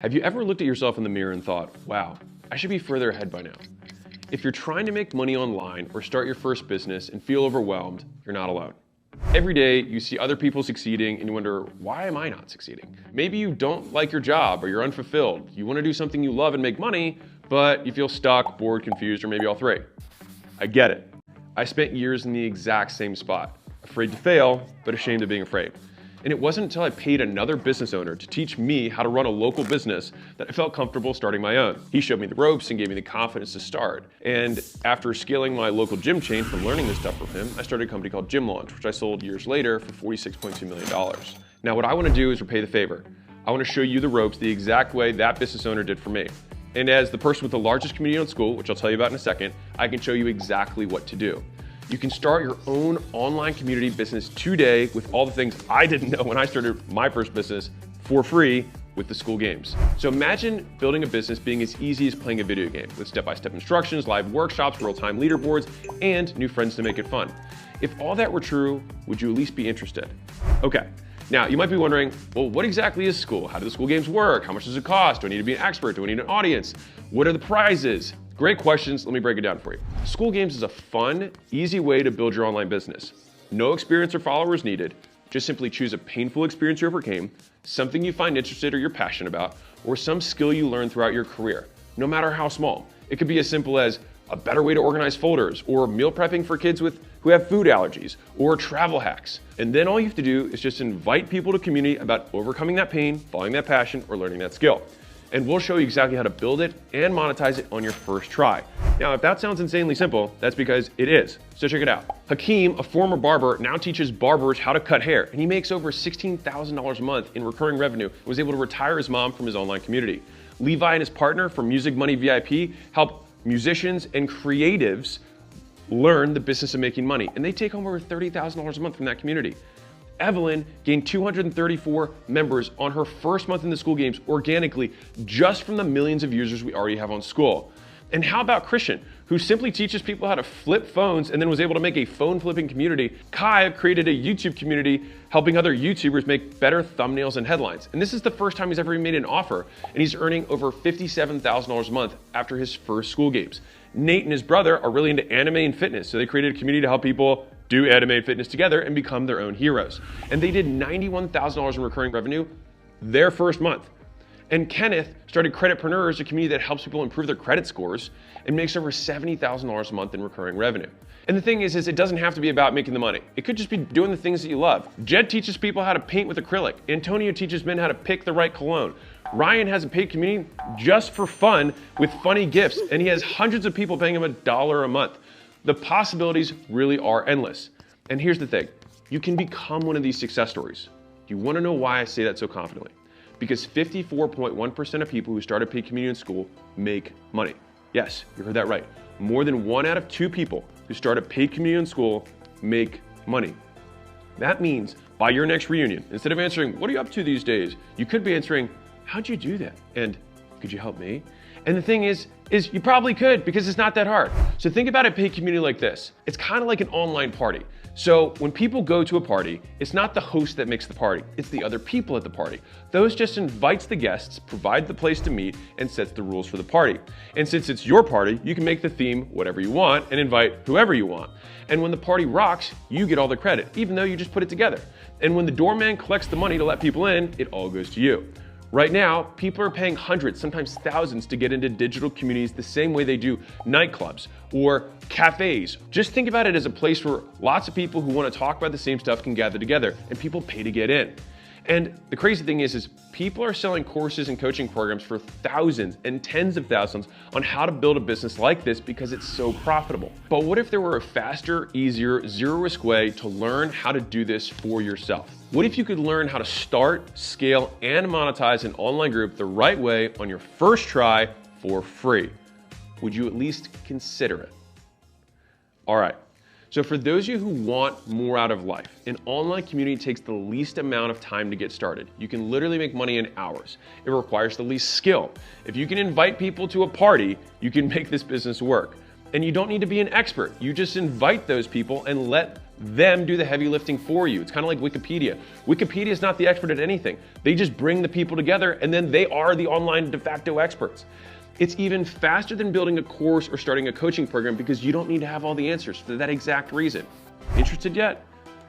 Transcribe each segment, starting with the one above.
Have you ever looked at yourself in the mirror and thought, wow, I should be further ahead by now? If you're trying to make money online or start your first business and feel overwhelmed, you're not alone. Every day you see other people succeeding and you wonder, why am I not succeeding? Maybe you don't like your job or you're unfulfilled. You want to do something you love and make money, but you feel stuck, bored, confused, or maybe all three. I get it. I spent years in the exact same spot, afraid to fail, but ashamed of being afraid. And it wasn't until I paid another business owner to teach me how to run a local business that I felt comfortable starting my own. He showed me the ropes and gave me the confidence to start. And after scaling my local gym chain from learning this stuff from him, I started a company called Gym Launch, which I sold years later for $46.2 million. Now what I want to do is repay the favor. I want to show you the ropes the exact way that business owner did for me. And as the person with the largest community on Skool, which I'll tell you about in a second, I can show you exactly what to do. You can start your own online community business today with all the things I didn't know when I started my first business for free with the Skool Games. So imagine building a business being as easy as playing a video game with step-by-step instructions, live workshops, real-time leaderboards, and new friends to make it fun. If all that were true, would you at least be interested? Okay, now you might be wondering, well, what exactly is Skool? How do the Skool Games work? How much does it cost? Do I need to be an expert? Do I need an audience? What are the prizes? Great questions, let me break it down for you. Skool Games is a fun, easy way to build your online business. No experience or followers needed. Just simply choose a painful experience you overcame, something you find interested or you're passionate about, or some skill you learned throughout your career, no matter how small. It could be as simple as a better way to organize folders, or meal prepping for kids who have food allergies, or travel hacks. And then all you have to do is just invite people to community about overcoming that pain, following that passion, or learning that skill. And we'll show you exactly how to build it and monetize it on your first try. Now, if that sounds insanely simple, that's because it is. So check it out. Hakeem, a former barber, now teaches barbers how to cut hair, and he makes over $16,000 a month in recurring revenue and was able to retire his mom from his online community. Levi and his partner from Music Money VIP help musicians and creatives learn the business of making money, and they take home over $30,000 a month from that community. Evelyn gained 234 members on her first month in the Skool Games organically, just from the millions of users we already have on Skool. And how about Christian, who simply teaches people how to flip phones and then was able to make a phone flipping community? Kai created a YouTube community helping other YouTubers make better thumbnails and headlines. And this is the first time he's ever made an offer, and he's earning over $57,000 a month after his first Skool Games. Nate and his brother are really into anime and fitness, so they created a community to help people do anime and fitness together and become their own heroes. And they did $91,000 in recurring revenue their first month. And Kenneth started Creditpreneurs, a community that helps people improve their credit scores, and makes over $70,000 a month in recurring revenue. And the thing is it doesn't have to be about making the money. It could just be doing the things that you love. Jed teaches people how to paint with acrylic. Antonio teaches men how to pick the right cologne. Ryan has a paid community just for fun with funny gifts, and he has hundreds of people paying him $1 a month. The possibilities really are endless. And here's the thing, you can become one of these success stories. Do you want to know why I say that so confidently? Because 54.1% of people who start a paid community in Skool make money. Yes, you heard that right. More than 1 out of 2 people who start a paid community in Skool make money. That means by your next reunion, instead of answering, what are you up to these days? You could be answering, how'd you do that? And could you help me? And the thing is you probably could, because it's not that hard. So think about a paid community like this. It's kind of like an online party. So when people go to a party, it's not the host that makes the party, it's the other people at the party. Those just invites the guests, provide the place to meet, and sets the rules for the party. And since it's your party, you can make the theme whatever you want and invite whoever you want. And when the party rocks, you get all the credit, even though you just put it together. And when the doorman collects the money to let people in, it all goes to you. Right now, people are paying hundreds, sometimes thousands, to get into digital communities the same way they do nightclubs or cafes. Just think about it as a place where lots of people who want to talk about the same stuff can gather together, and people pay to get in. And the crazy thing is people are selling courses and coaching programs for thousands and tens of thousands on how to build a business like this because it's so profitable. But what if there were a faster, easier, zero-risk way to learn how to do this for yourself? What if you could learn how to start, scale, and monetize an online group the right way on your first try for free? Would you at least consider it? All right. So for those of you who want more out of life, an online community takes the least amount of time to get started. You can literally make money in hours. It requires the least skill. If you can invite people to a party, you can make this business work. And you don't need to be an expert. You just invite those people and let them do the heavy lifting for you. It's kind of like Wikipedia. Wikipedia is not the expert at anything. They just bring the people together and then they are the online de facto experts. It's even faster than building a course or starting a coaching program because you don't need to have all the answers for that exact reason. Interested yet?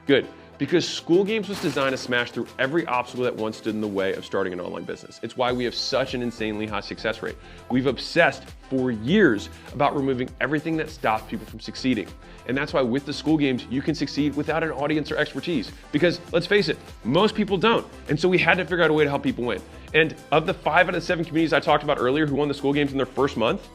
Good. Because Skool Games was designed to smash through every obstacle that once stood in the way of starting an online business. It's why we have such an insanely high success rate. We've obsessed for years about removing everything that stops people from succeeding. And that's why with the Skool Games, you can succeed without an audience or expertise. Because let's face it, most people don't. And so we had to figure out a way to help people win. And of the 5 out of 7 communities I talked about earlier who won the Skool Games in their first month,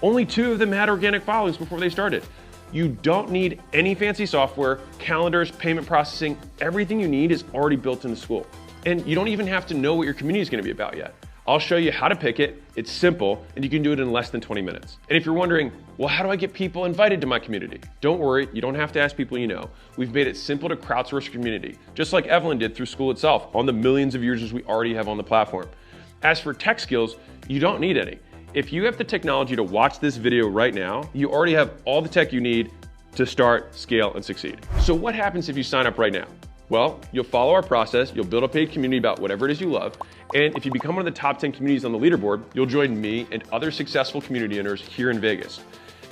only 2 of them had organic followings before they started. You don't need any fancy software, calendars, payment processing. Everything you need is already built into Skool. And you don't even have to know what your community is going to be about yet. I'll show you how to pick it. It's simple, and you can do it in less than 20 minutes. And if you're wondering, well, how do I get people invited to my community? Don't worry, you don't have to ask people you know. We've made it simple to crowdsource your community, just like Evelyn did through Skool itself, on the millions of users we already have on the platform. As for tech skills, you don't need any. If you have the technology to watch this video right now, you already have all the tech you need to start, scale, and succeed. So what happens if you sign up right now? Well, you'll follow our process, you'll build a paid community about whatever it is you love, and if you become one of the top 10 communities on the leaderboard, you'll join me and other successful community owners here in Vegas.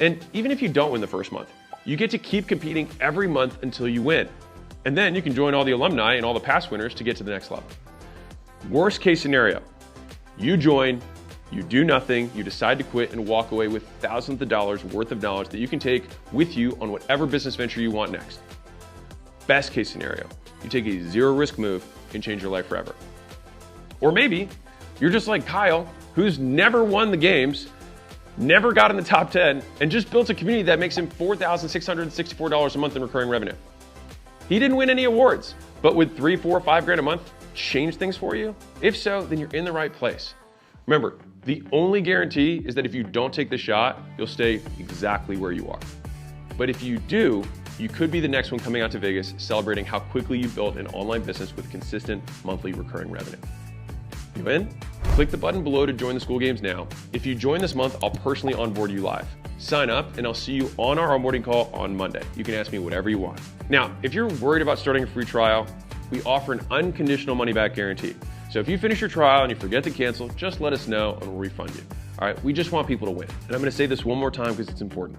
And even if you don't win the first month, you get to keep competing every month until you win. And then you can join all the alumni and all the past winners to get to the next level. Worst case scenario, you join, you do nothing, you decide to quit and walk away with thousands of dollars worth of knowledge that you can take with you on whatever business venture you want next. Best case scenario, you take a zero risk move and change your life forever. Or maybe you're just like Kyle, who's never won the games, never got in the top 10, and just built a community that makes him $4,664 a month in recurring revenue. He didn't win any awards, but would 3, 4, 5 grand a month change things for you? If so, then you're in the right place. Remember, the only guarantee is that if you don't take the shot, you'll stay exactly where you are. But if you do, you could be the next one coming out to Vegas celebrating how quickly you built an online business with consistent monthly recurring revenue. You in? Click the button below to join the Skool Games now. If you join this month, I'll personally onboard you live. Sign up and I'll see you on our onboarding call on Monday. You can ask me whatever you want. Now, if you're worried about starting a free trial, we offer an unconditional money back guarantee. So if you finish your trial and you forget to cancel, just let us know and we'll refund you. All right, we just want people to win. And I'm gonna say this one more time because it's important.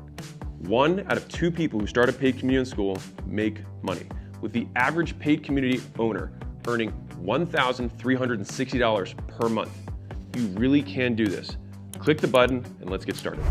1 out of 2 people who start a paid community in Skool make money, with the average paid community owner earning $1,360 per month. You really can do this. Click the button and let's get started.